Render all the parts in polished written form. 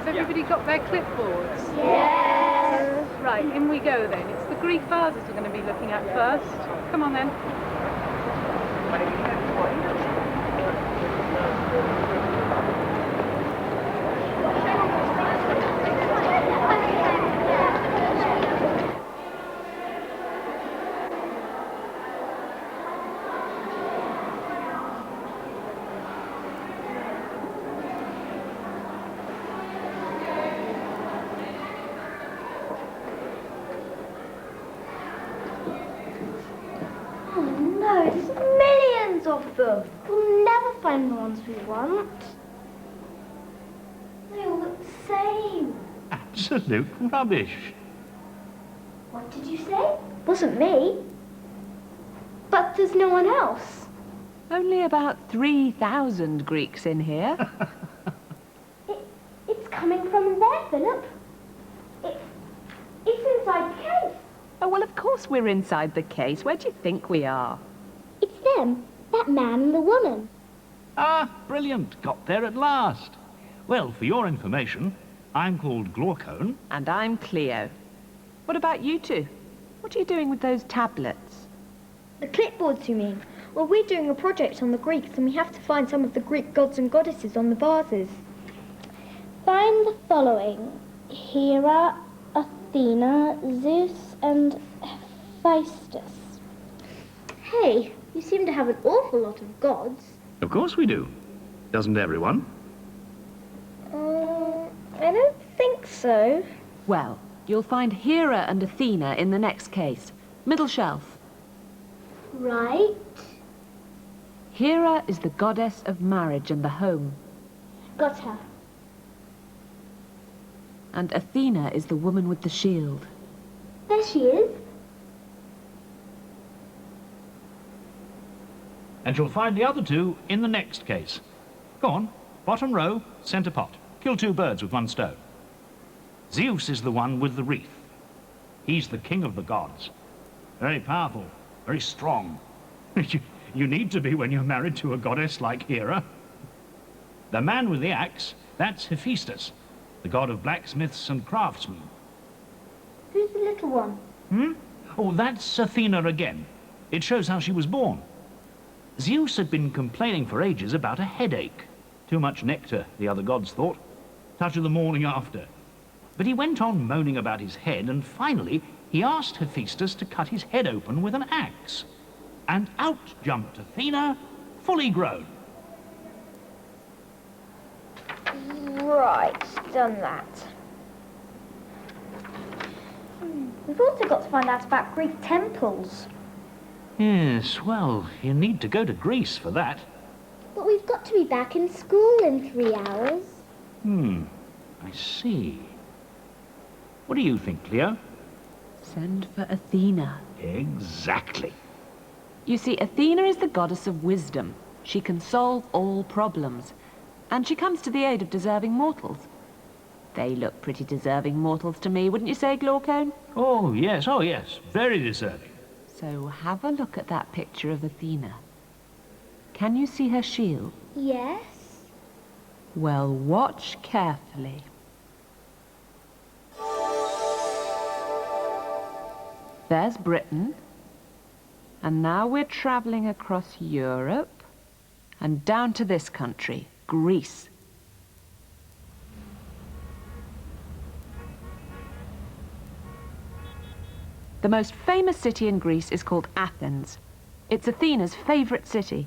Has everybody got their clipboards? Yes. Right, in we go then. It's the Greek vases we're going to be looking at first. Come on then. No, there's millions of them. We'll never find the ones we want. They all look the same. Absolute rubbish. What did you say? Wasn't me. But there's no one else. Only about 3,000 Greeks in here. It's coming from there, Philip. It's inside the cave. Oh, well, of course we're inside the case. Where do you think we are? It's them, that man and the woman. Ah, brilliant. Got there at last. Well, for your information, I'm called Glaucon. And I'm Cleo. What about you two? What are you doing with those tablets? The clipboards, you mean? Well, we're doing a project on the Greeks, and we have to find some of the Greek gods and goddesses on the vases. Find the following: Hera, Athena, Zeus, and Hephaestus. Hey, you seem to have an awful lot of gods. Of course we do. Doesn't everyone? I don't think so. Well, you'll find Hera and Athena in the next case. Middle shelf. Right. Hera is the goddess of marriage and the home. Got her. And Athena is the woman with the shield. There she is. And you'll find the other two in the next case. Go on, bottom row, centre pot. Kill two birds with one stone. Zeus is the one with the wreath. He's the king of the gods. Very powerful, very strong. You need to be when you're married to a goddess like Hera. The man with the axe, that's Hephaestus, the god of blacksmiths and craftsmen. Who's the little one? Oh, that's Athena again. It shows how she was born. Zeus had been complaining for ages about a headache. Too much nectar, the other gods thought. Touch of the morning after. But he went on moaning about his head, and finally he asked Hephaestus to cut his head open with an axe. And out jumped Athena, fully grown. Right, done that. We've also got to find out about Greek temples. Yes, well, you need to go to Greece for that. But we've got to be back in school in 3 hours. I see. What do you think, Cleo? Send for Athena. Exactly. You see, Athena is the goddess of wisdom. She can solve all problems. And she comes to the aid of deserving mortals. They look pretty deserving mortals to me, wouldn't you say, Glaucon? Oh, yes, very deserving. So have a look at that picture of Athena. Can you see her shield? Yes. Well, watch carefully. There's Britain. And now we're traveling across Europe and down to this country, Greece. The most famous city in Greece is called Athens. It's Athena's favorite city,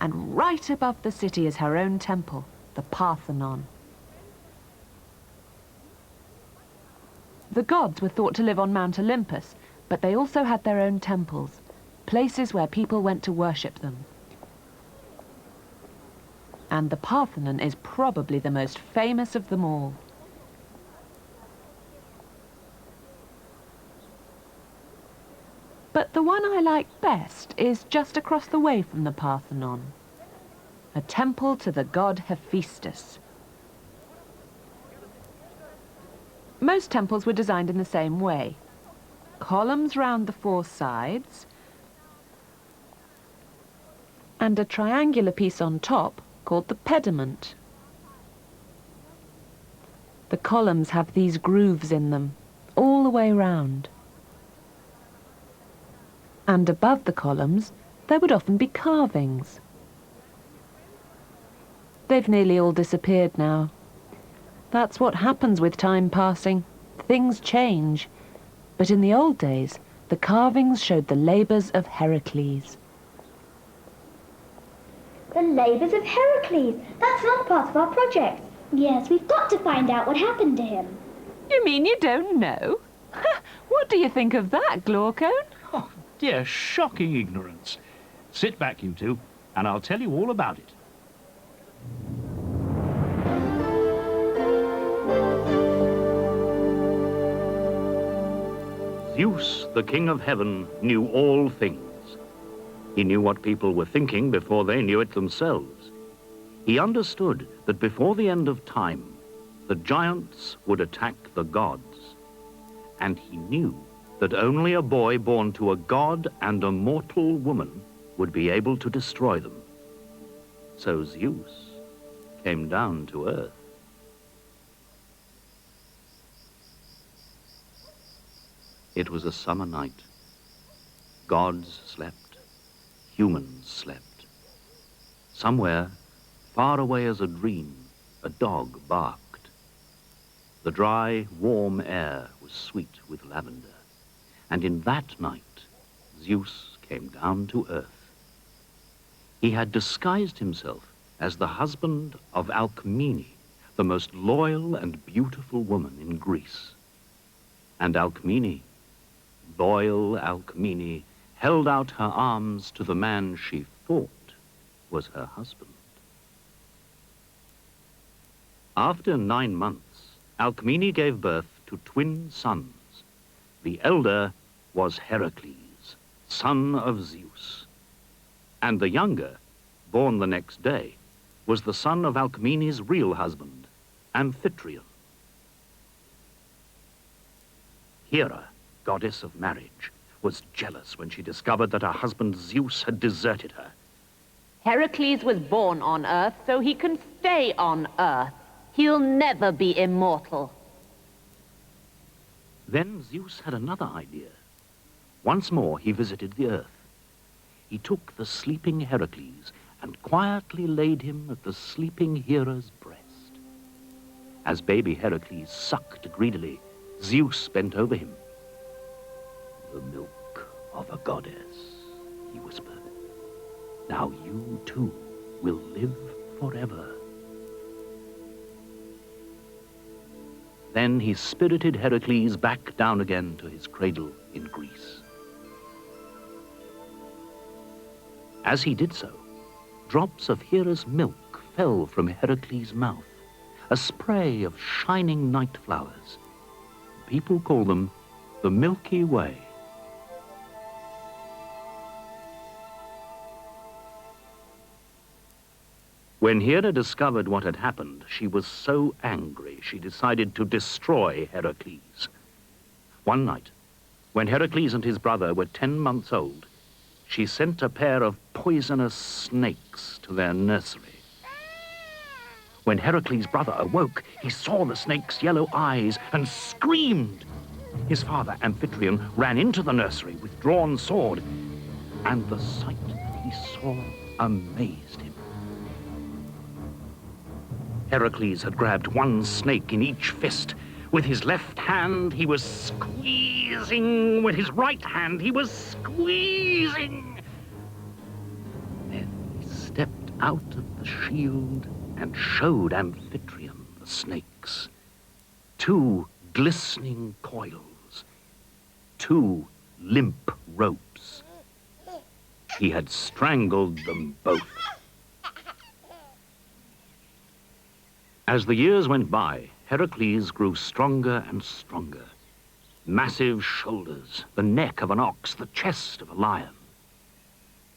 and right above the city is her own temple, the Parthenon. The gods were thought to live on Mount Olympus, but they also had their own temples, places where people went to worship them. And the Parthenon is probably the most famous of them all. But the one I like best is just across the way from the Parthenon. A temple to the god Hephaestus. Most temples were designed in the same way. Columns round the 4 sides, and a triangular piece on top called the pediment. The columns have these grooves in them, all the way round. And above the columns, there would often be carvings. They've nearly all disappeared now. That's what happens with time passing. Things change. But in the old days, the carvings showed the labours of Heracles. The labours of Heracles. That's not part of our project. Yes, we've got to find out what happened to him. You mean you don't know? What do you think of that, Glaucon? Oh, dear, shocking ignorance. Sit back, you two, and I'll tell you all about it. Zeus, the king of heaven, knew all things. He knew what people were thinking before they knew it themselves. He understood that before the end of time, the giants would attack the gods. And he knew that only a boy born to a god and a mortal woman would be able to destroy them. So Zeus came down to earth. It was a summer night. Gods slept. Humans slept. Somewhere, far away as a dream, a dog barked. The dry, warm air was sweet with lavender. And in that night, Zeus came down to earth. He had disguised himself as the husband of Alcmene, the most loyal and beautiful woman in Greece. And Alcmene, loyal Alcmene, held out her arms to the man she thought was her husband. After 9 months, Alcmene gave birth to twin sons. The elder was Heracles, son of Zeus. And the younger, born the next day, was the son of Alcmene's real husband, Amphitryon. Hera, goddess of marriage, was jealous when she discovered that her husband Zeus had deserted her. Heracles was born on Earth, so he can stay on Earth. He'll never be immortal. Then Zeus had another idea. Once more he visited the earth. He took the sleeping Heracles and quietly laid him at the sleeping Hera's breast. As baby Heracles sucked greedily, Zeus bent over him. "The milk of a goddess," he whispered. "Now you too will live forever." Then he spirited Heracles back down again to his cradle in Greece. As he did so, drops of Hera's milk fell from Heracles' mouth, a spray of shining night flowers. People call them the Milky Way. When Hera discovered what had happened, she was so angry she decided to destroy Heracles. One night, when Heracles and his brother were 10 months old, she sent a pair of poisonous snakes to their nursery. When Heracles' brother awoke, he saw the snake's yellow eyes and screamed. His father, Amphitryon, ran into the nursery with drawn sword, and the sight he saw amazed him. Heracles had grabbed one snake in each fist. With his left hand, he was squeezing. With his right hand, he was squeezing. Then he stepped out of the shield and showed Amphitryon the snakes. 2 glistening coils, 2 limp ropes. He had strangled them both. As the years went by, Heracles grew stronger and stronger. Massive shoulders, the neck of an ox, the chest of a lion.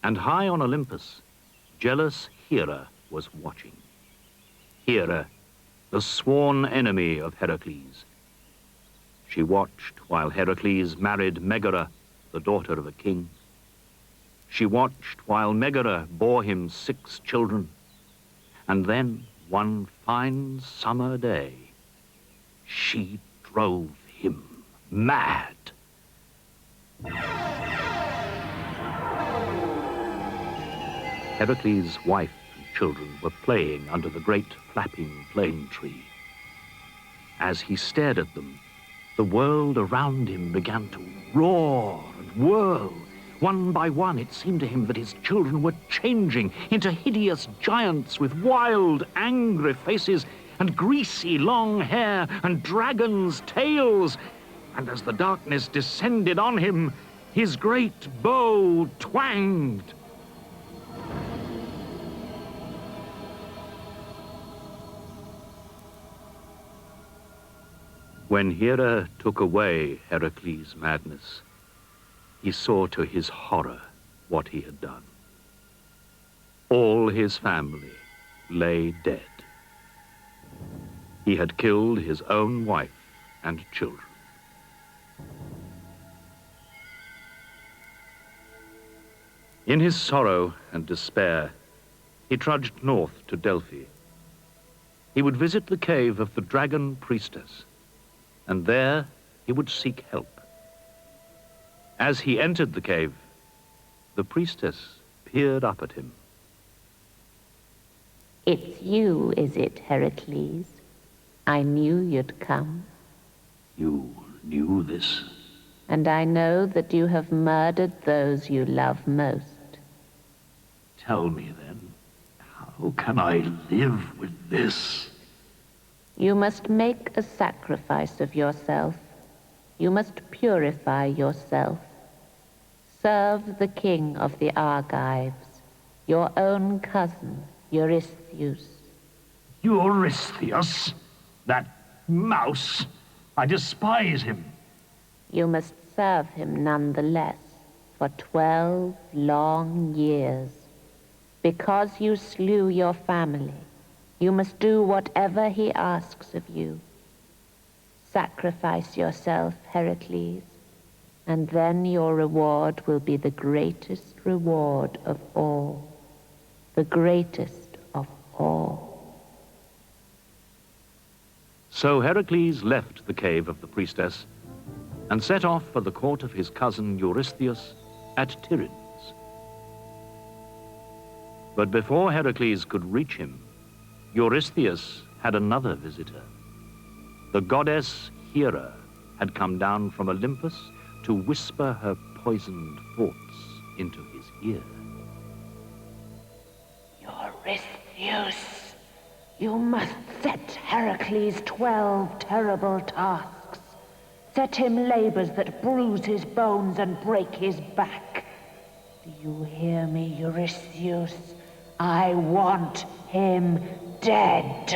And high on Olympus, jealous Hera was watching. Hera, the sworn enemy of Heracles. She watched while Heracles married Megara, the daughter of a king. She watched while Megara bore him 6 children. And then, one fine summer day, she drove him mad. Heracles' wife and children were playing under the great flapping plane tree. As he stared at them, the world around him began to roar and whirl. One by one, it seemed to him that his children were changing into hideous giants with wild, angry faces and greasy long hair and dragons' tails. And as the darkness descended on him, his great bow twanged. When Hera took away Heracles' madness, he saw to his horror what he had done. All his family lay dead. He had killed his own wife and children. In his sorrow and despair, he trudged north to Delphi. He would visit the cave of the dragon priestess, and there he would seek help. As he entered the cave, the priestess peered up at him. It's you, is it, Heracles? I knew you'd come. You knew this? And I know that you have murdered those you love most. Tell me then, how can I live with this? You must make a sacrifice of yourself. You must purify yourself. Serve the king of the Argives, your own cousin, Eurystheus. Eurystheus? That mouse? I despise him. You must serve him nonetheless for 12 long years. Because you slew your family, you must do whatever he asks of you. Sacrifice yourself, Heracles, and then your reward will be the greatest reward of all. The greatest of all. So Heracles left the cave of the priestess and set off for the court of his cousin Eurystheus at Tiryns. But before Heracles could reach him, Eurystheus had another visitor. The goddess Hera had come down from Olympus to whisper her poisoned thoughts into his ear. Eurystheus, you must set Heracles 12 terrible tasks. Set him labors that bruise his bones and break his back. Do you hear me, Eurystheus? I want him dead.